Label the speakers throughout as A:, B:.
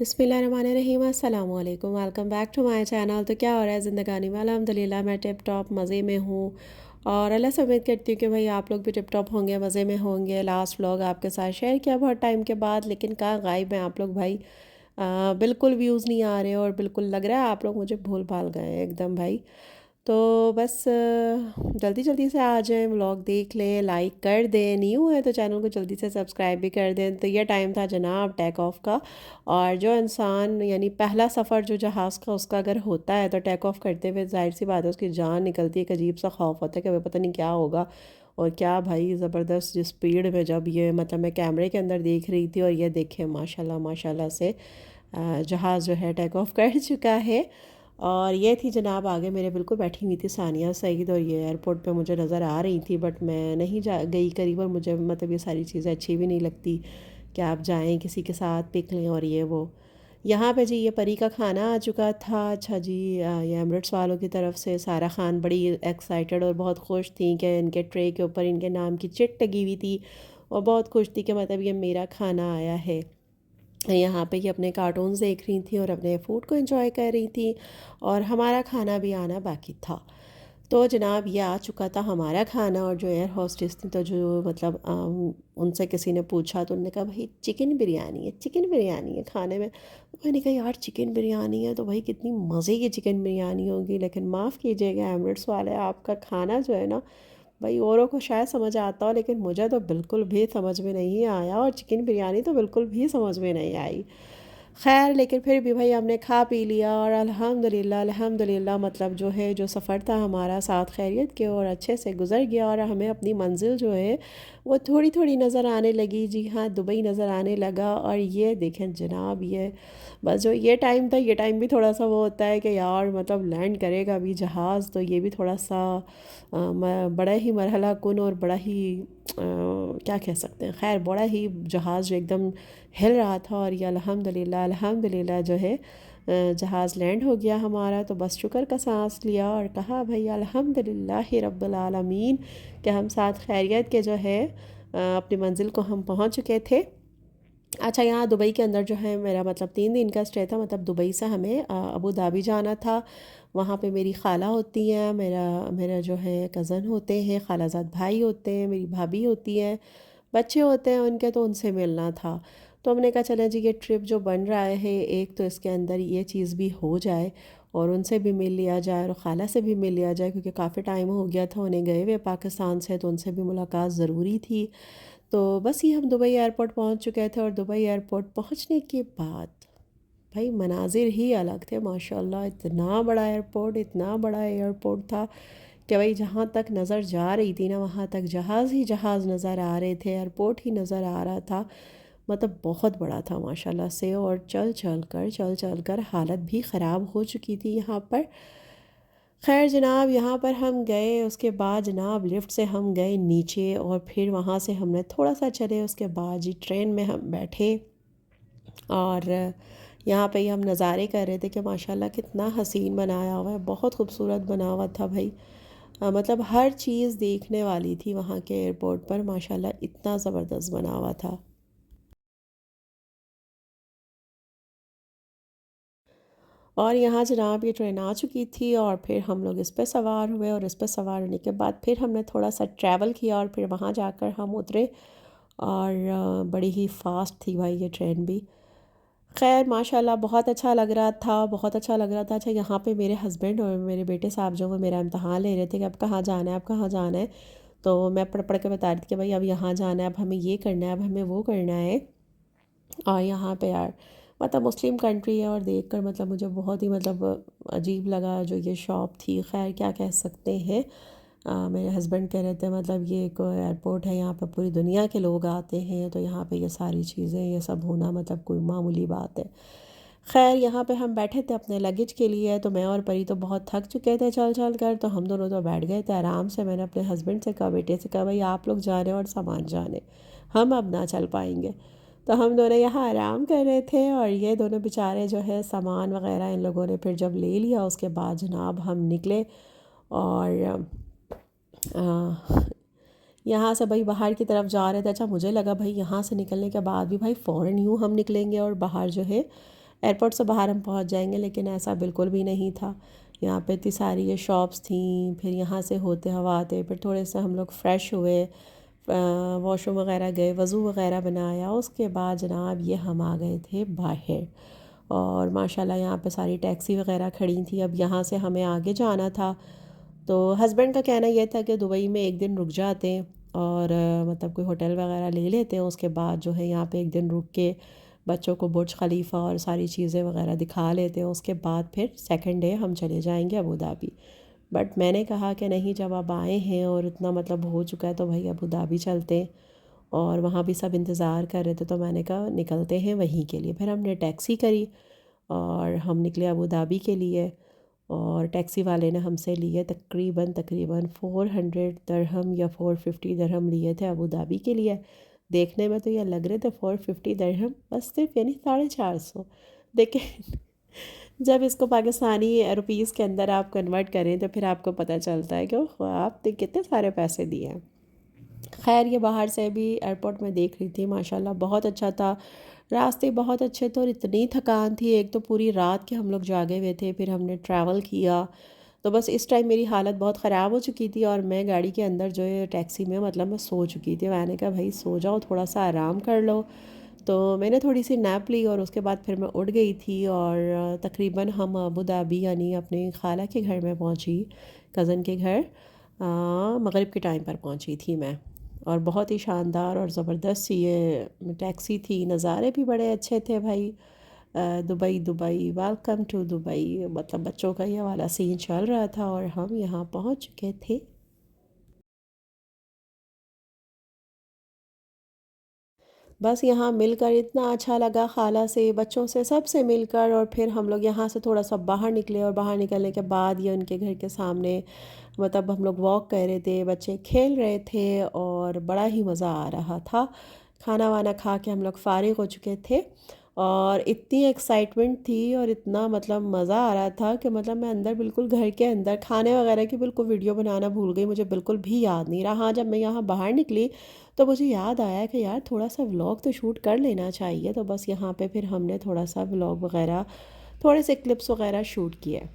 A: बिस्मिल्लाहिर्रहमानिर्रहीम अस्सलाम वालेकुम welcome back to my channel. तो क्या हो रहा है ज़िंदगानी में? अल्हम्दुलिल्लाह मैं टिप टॉप मज़े में हूँ और अल्लाह से उम्मीद करती हूँ कि भाई आप लोग भी टिप टॉप होंगे, मज़े में होंगे। लास्ट व्लॉग आपके साथ शेयर किया बहुत टाइम के बाद, लेकिन कहाँ गायब हैं आप लोग भाई। बिल्कुल व्यूज़ नहीं आ रहे और बिल्कुल लग रहा है आप लोग मुझे भूल भाल गए हैं एकदम भाई। तो बस जल्दी जल्दी से आ जाएं, व्लॉग देख लें, लाइक कर दें, न्यू है तो चैनल को जल्दी से सब्सक्राइब भी कर दें। तो ये टाइम था जनाब टेक ऑफ का, और जो इंसान यानी पहला सफ़र जो जहाज़ का उसका अगर होता है तो टेक ऑफ करते हुए जाहिर सी बात है उसकी जान निकलती है। एक अजीब सा खौफ होता है कि भाई पता नहीं क्या होगा। और क्या भाई ज़बरदस्त जिस स्पीड में जब ये मतलब मैं कैमरे के अंदर देख रही थी, और ये देखे माशाल्लाह माशाल्लाह से जहाज़ जो है टेक ऑफ कर चुका है। और ये थी जनाब आगे मेरे बिल्कुल बैठी हुई थी सानिया सईद, और ये एयरपोर्ट पे मुझे नज़र आ रही थी, बट मैं नहीं जा गई करीब, और मुझे मतलब ये सारी चीज़ें अच्छी भी नहीं लगती कि आप जाएं किसी के साथ पिक लें और ये वो। यहाँ पे जी ये परी का खाना आ चुका था। अच्छा जी, ये एमरेट्स वालों की तरफ से सारा खान बड़ी एक्साइटेड और बहुत खुश थी कि इनके ट्रे के ऊपर इनके नाम की चिट लगी हुई थी, और बहुत खुश थी कि मतलब ये मेरा खाना आया है। यहाँ पे ये अपने कार्टून्स देख रही थी और अपने फूड को एंजॉय कर रही थी, और हमारा खाना भी आना बाकी था। तो जनाब ये आ चुका था हमारा खाना, और जो एयर होस्टेस थी तो जो मतलब उनसे किसी ने पूछा तो उन्होंने कहा भाई चिकन बिरयानी है, चिकन बिरयानी है खाने में। तो मैंने कहा यार चिकन बिरयानी है तो भाई कितनी मज़े की चिकन बिरयानी होगी, लेकिन माफ़ कीजिएगा एमरेट्स वाले, आपका खाना जो है ना भाई औरों को शायद समझ आता हो, लेकिन मुझे तो बिल्कुल भी समझ में नहीं आया, और चिकन बिरयानी तो बिल्कुल भी समझ में नहीं आई। खैर लेकिन फिर भी भाई हमने खा पी लिया, और अल्हम्दुलिल्लाह अल्हम्दुलिल्लाह मतलब जो है जो सफ़र था हमारा साथ खैरियत के और अच्छे से गुज़र गया, और हमें अपनी मंजिल जो है वो थोड़ी थोड़ी नज़र आने लगी। जी हाँ, दुबई नज़र आने लगा। और ये देखें जनाब, ये बस जो ये टाइम था, ये टाइम भी थोड़ा सा वो होता है कि यार मतलब लैंड करेगा अभी जहाज़, तो ये भी थोड़ा सा बड़ा ही मरहला कुन और बड़ा ही क्या कह सकते हैं, खैर बड़ा ही जहाज़ जो एकदम हिल रहा था। और ये अल्हम्दुलिल्लाह अल्हम्दुलिल्लाह जो है जहाज़ लैंड हो गया हमारा, तो बस शुक्र का सांस लिया और कहा भाई अल्हम्दुलिल्लाह रब्बिल आलमीन कि हम साथ खैरियत के जो है अपनी मंजिल को हम पहुंच चुके थे। अच्छा, यहाँ दुबई के अंदर जो है मेरा मतलब 3 दिन का स्टे था। मतलब दुबई से हमें अबू धाबी जाना था। वहाँ पे मेरी खाला होती हैं, मेरा मेरा जो है कज़न होते हैं, खालाजाद भाई होते हैं, मेरी भाभी होती हैं, बच्चे होते हैं उनके, तो उनसे मिलना था। तो हमने कहा चलें जी, ये ट्रिप जो बन रहा है एक तो इसके अंदर ये चीज़ भी हो जाए और उनसे भी मिल लिया जाए और ख़ाला से भी मिल लिया जाए, क्योंकि काफ़ी टाइम हो गया था उन्हें गए हुए पाकिस्तान से, तो उनसे भी मुलाकात ज़रूरी थी। तो बस ये हम दुबई एयरपोर्ट पहुंच चुके थे, और दुबई एयरपोर्ट पहुंचने के बाद भाई मनाजिर ही अलग थे माशाल्लाह। इतना बड़ा एयरपोर्ट, इतना बड़ा एयरपोर्ट था कि भाई जहाँ तक नज़र जा रही थी ना वहाँ तक जहाज़ ही जहाज़ नज़र आ रहे थे, एयरपोर्ट ही नज़र आ रहा था। मतलब बहुत बड़ा था माशाल्लाह से, और चल चल कर हालत भी ख़राब हो चुकी थी यहाँ पर। खैर जनाब यहाँ पर हम गए, उसके बाद जनाब लिफ्ट से हम गए नीचे, और फिर वहाँ से हमने थोड़ा सा चले, उसके बाद जी ट्रेन में हम बैठे, और यहाँ पे ही हम नज़ारे कर रहे थे कि माशाल्लाह कितना हसीन बनाया हुआ है, बहुत खूबसूरत बना हुआ था भाई। मतलब हर चीज़ देखने वाली थी वहाँ के एयरपोर्ट पर, माशाल्लाह इतना ज़बरदस्त बना हुआ था। और यहाँ जनाब ये ट्रेन आ चुकी थी, और फिर हम लोग इस पे सवार हुए, और इस पे सवार होने के बाद फिर हमने थोड़ा सा ट्रैवल किया, और फिर वहाँ जाकर हम उतरे। और बड़ी ही फास्ट थी भाई ये ट्रेन भी। खैर माशाल्लाह बहुत अच्छा लग रहा था, बहुत अच्छा लग रहा था। अच्छा, यहाँ पे मेरे हस्बैंड और मेरे बेटे साहब जो वो मेरा इम्तहान ले रहे थे कि अब कहाँ जाना है, अब कहाँ जाना है। तो मैं पढ़ पढ़ के बता रही थी कि भाई अब यहाँ जाना है, अब हमें ये करना है, अब हमें वो करना है। और यहाँ पे यार मतलब मुस्लिम कंट्री है, और देखकर मतलब मुझे बहुत ही मतलब अजीब लगा जो ये शॉप थी। खैर क्या कह सकते हैं। मेरे हस्बैंड कह रहे थे मतलब ये एक एयरपोर्ट है, यहाँ पर पूरी दुनिया के लोग आते हैं, तो यहाँ पे ये सारी चीज़ें ये सब होना मतलब कोई मामूली बात है। खैर यहाँ पे हम बैठे थे अपने लगेज के लिए, तो मैं और परी तो बहुत थक चुके थे चल चल कर, तो हम दोनों तो बैठ गए थे आराम से। मैंने अपने हस्बैंड से कहा, बेटे से कहा, भाई आप लोग जाने और सामान जाने, हम अब ना चल पाएंगे। तो हम दोनों यहाँ आराम कर रहे थे, और ये दोनों बेचारे जो है सामान वगैरह इन लोगों ने फिर जब ले लिया उसके बाद जनाब हम निकले। और यहाँ से भाई बाहर की तरफ जा रहे थे। अच्छा मुझे लगा भाई यहाँ से निकलने के बाद भी भाई फ़ौरन यूँ हम निकलेंगे और बाहर जो है एयरपोर्ट से बाहर हम पहुंच जाएंगे, लेकिन ऐसा बिल्कुल भी नहीं था। यहाँ पे इतनी सारी ये शॉप्स थी, फिर यहाँ से होते हवा आते फिर थोड़े से हम लोग फ़्रेश हुए, वॉशरूम वगैरह गए, वज़ू वगैरह बनाया। उसके बाद जनाब ये हम आ गए थे बाहर, और माशाल्लाह यहाँ पे सारी टैक्सी वगैरह खड़ी थी। अब यहाँ से हमें आगे जाना था, तो हस्बैंड का कहना यह था कि दुबई में एक दिन रुक जाते हैं और मतलब कोई होटल वगैरह ले लेते हैं, उसके बाद जो है यहाँ पे एक दिन रुक के बच्चों को बुर्ज खलीफा और सारी चीज़ें वगैरह दिखा लेते हैं। उसके बाद फिर सेकंड डे हम चले जाएंगे अबू धाबी। बट मैंने कहा कि नहीं, जब आप आए हैं और इतना मतलब हो चुका है तो भाई अबू धाबी चलते हैं, और वहाँ भी सब इंतज़ार कर रहे थे, तो मैंने कहा निकलते हैं वहीं के लिए। फिर हमने टैक्सी करी और हम निकले अबू धाबी के लिए, और टैक्सी वाले ने हमसे लिए तकरीबन तकरीबन 400 दरहम या 450 दरहम लिए थे अबू धाबी के लिए। देखने में तो ये लग रहे थे 450 दरहम, बस सिर्फ यानी 450। लेकिन जब इसको पाकिस्तानी रुपीज़ के अंदर आप कन्वर्ट करें तो फिर आपको पता चलता है कि ओह आपने कितने सारे पैसे दिए हैं। खैर ये बाहर से भी एयरपोर्ट में देख रही थी, माशाल्लाह बहुत अच्छा था, रास्ते बहुत अच्छे थे, और इतनी थकान थी। एक तो पूरी रात के हम लोग जागे हुए थे, फिर हमने ट्रैवल किया, तो बस इस टाइम मेरी हालत बहुत ख़राब हो चुकी थी, और मैं गाड़ी के अंदर जो है टैक्सी में मतलब मैं सो चुकी थी। मैंने कहा भाई सो जाओ, थोड़ा सा आराम कर लो। तो मैंने थोड़ी सी नैप ली और उसके बाद फिर मैं उठ गई थी, और तकरीबन हम अबू धाबी यानी अपने खाला के घर में पहुंची, कज़न के घर। मगरिब के टाइम पर पहुंची थी मैं, और बहुत ही शानदार और ज़बरदस्त ये टैक्सी थी। नज़ारे भी बड़े अच्छे थे भाई। Dubai Dubai welcome to Dubai, मतलब बच्चों का ये वाला सीन चल रहा था, और हम यहाँ पहुँच चुके थे। बस यहाँ मिलकर इतना अच्छा लगा, खाला से, बच्चों से, सबसे मिलकर। और फिर हम लोग यहाँ से थोड़ा सा बाहर निकले, और बाहर निकलने के बाद ये उनके घर के सामने मतलब हम लोग वॉक कर रहे थे, बच्चे खेल रहे थे, और बड़ा ही मज़ा आ रहा था। खाना वाना खा के हम लोग फ़ारिग हो चुके थे, और इतनी एक्साइटमेंट थी और इतना मतलब मज़ा आ रहा था कि मतलब मैं अंदर बिल्कुल घर के अंदर खाने वगैरह की बिल्कुल वीडियो बनाना भूल गई, मुझे बिल्कुल भी याद नहीं रहा। हाँ, जब मैं यहाँ बाहर निकली तो मुझे याद आया कि यार थोड़ा सा व्लॉग तो शूट कर लेना चाहिए, तो बस यहाँ पे फिर हमने थोड़ा सा व्लॉग वगैरह, थोड़े से क्लिप्स वगैरह शूट किए।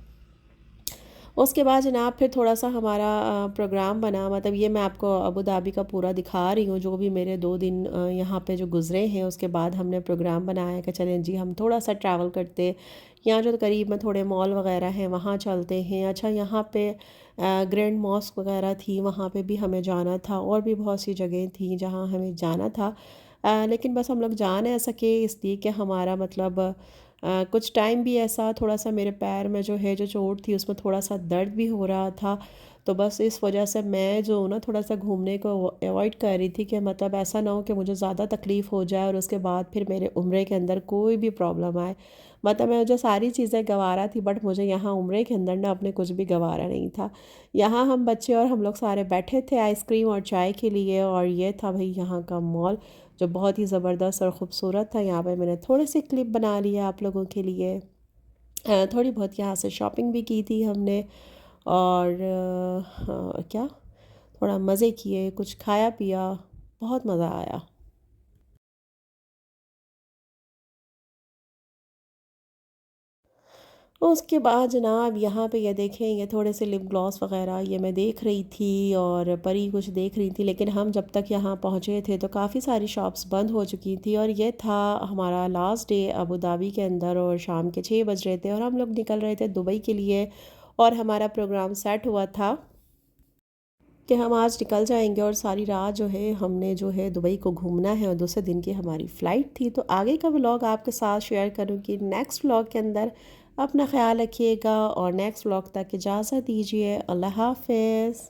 A: उसके बाद जनाब फिर थोड़ा सा हमारा प्रोग्राम बना, मतलब ये मैं आपको अबू धाबी का पूरा दिखा रही हूँ, जो भी मेरे 2 दिन यहाँ पे जो गुज़रे हैं। उसके बाद हमने प्रोग्राम बनाया कि चलें जी हम थोड़ा सा ट्रैवल करते, यहाँ जो करीब में थोड़े मॉल वगैरह हैं वहाँ चलते हैं। अच्छा, यहाँ पे ग्रैंड मॉस्क वगैरह थी, वहाँ पे भी हमें जाना था, और भी बहुत सी जगह थी जहाँ हमें जाना था। लेकिन बस हम लोग जा नहीं सके, इसलिए कि हमारा मतलब कुछ टाइम भी ऐसा थोड़ा सा मेरे पैर में जो है जो चोट थी उसमें थोड़ा सा दर्द भी हो रहा था। तो बस इस वजह से मैं जो ना थोड़ा सा घूमने को अवॉइड कर रही थी, कि मतलब ऐसा ना हो कि मुझे ज़्यादा तकलीफ़ हो जाए और उसके बाद फिर मेरे उम्रे के अंदर कोई भी प्रॉब्लम आए। मतलब मैं जो सारी चीज़ें गंवारा थी, बट मुझे यहाँ उम्रे के अंदर ना अपने कुछ भी गंवारा नहीं था। यहाँ हम बच्चे और हम लोग सारे बैठे थे आइसक्रीम और चाय के लिए, और ये था भाई यहाँ का मॉल, जो बहुत ही ज़बरदस्त और ख़ूबसूरत था। यहाँ पे मैंने थोड़े से क्लिप बना लिया आप लोगों के लिए। थोड़ी बहुत यहाँ से शॉपिंग भी की थी हमने, और क्या, थोड़ा मज़े किए, कुछ खाया पिया, बहुत मज़ा आया। उसके बाद जनाब यहाँ पे ये देखें, ये थोड़े से लिप ग्लॉस वगैरह ये मैं देख रही थी, और परी कुछ देख रही थी। लेकिन हम जब तक यहाँ पहुँचे थे तो काफ़ी सारी शॉप्स बंद हो चुकी थी, और ये था हमारा लास्ट डे अबू धाबी के अंदर, और शाम के 6 बज रहे थे, और हम लोग निकल रहे थे दुबई के लिए। और हमारा प्रोग्राम सेट हुआ था कि हम आज निकल जाएंगे, और सारी रात जो है हमने जो है दुबई को घूमना है, और दूसरे दिन की हमारी फ़्लाइट थी। तो आगे का व्लॉग आपके साथ शेयर करूँगी नेक्स्ट व्लॉग के अंदर। अपना ख्याल रखिएगा, और नेक्स्ट व्लॉग तक इजाज़त दीजिए। अल्लाह हाफ़िज़।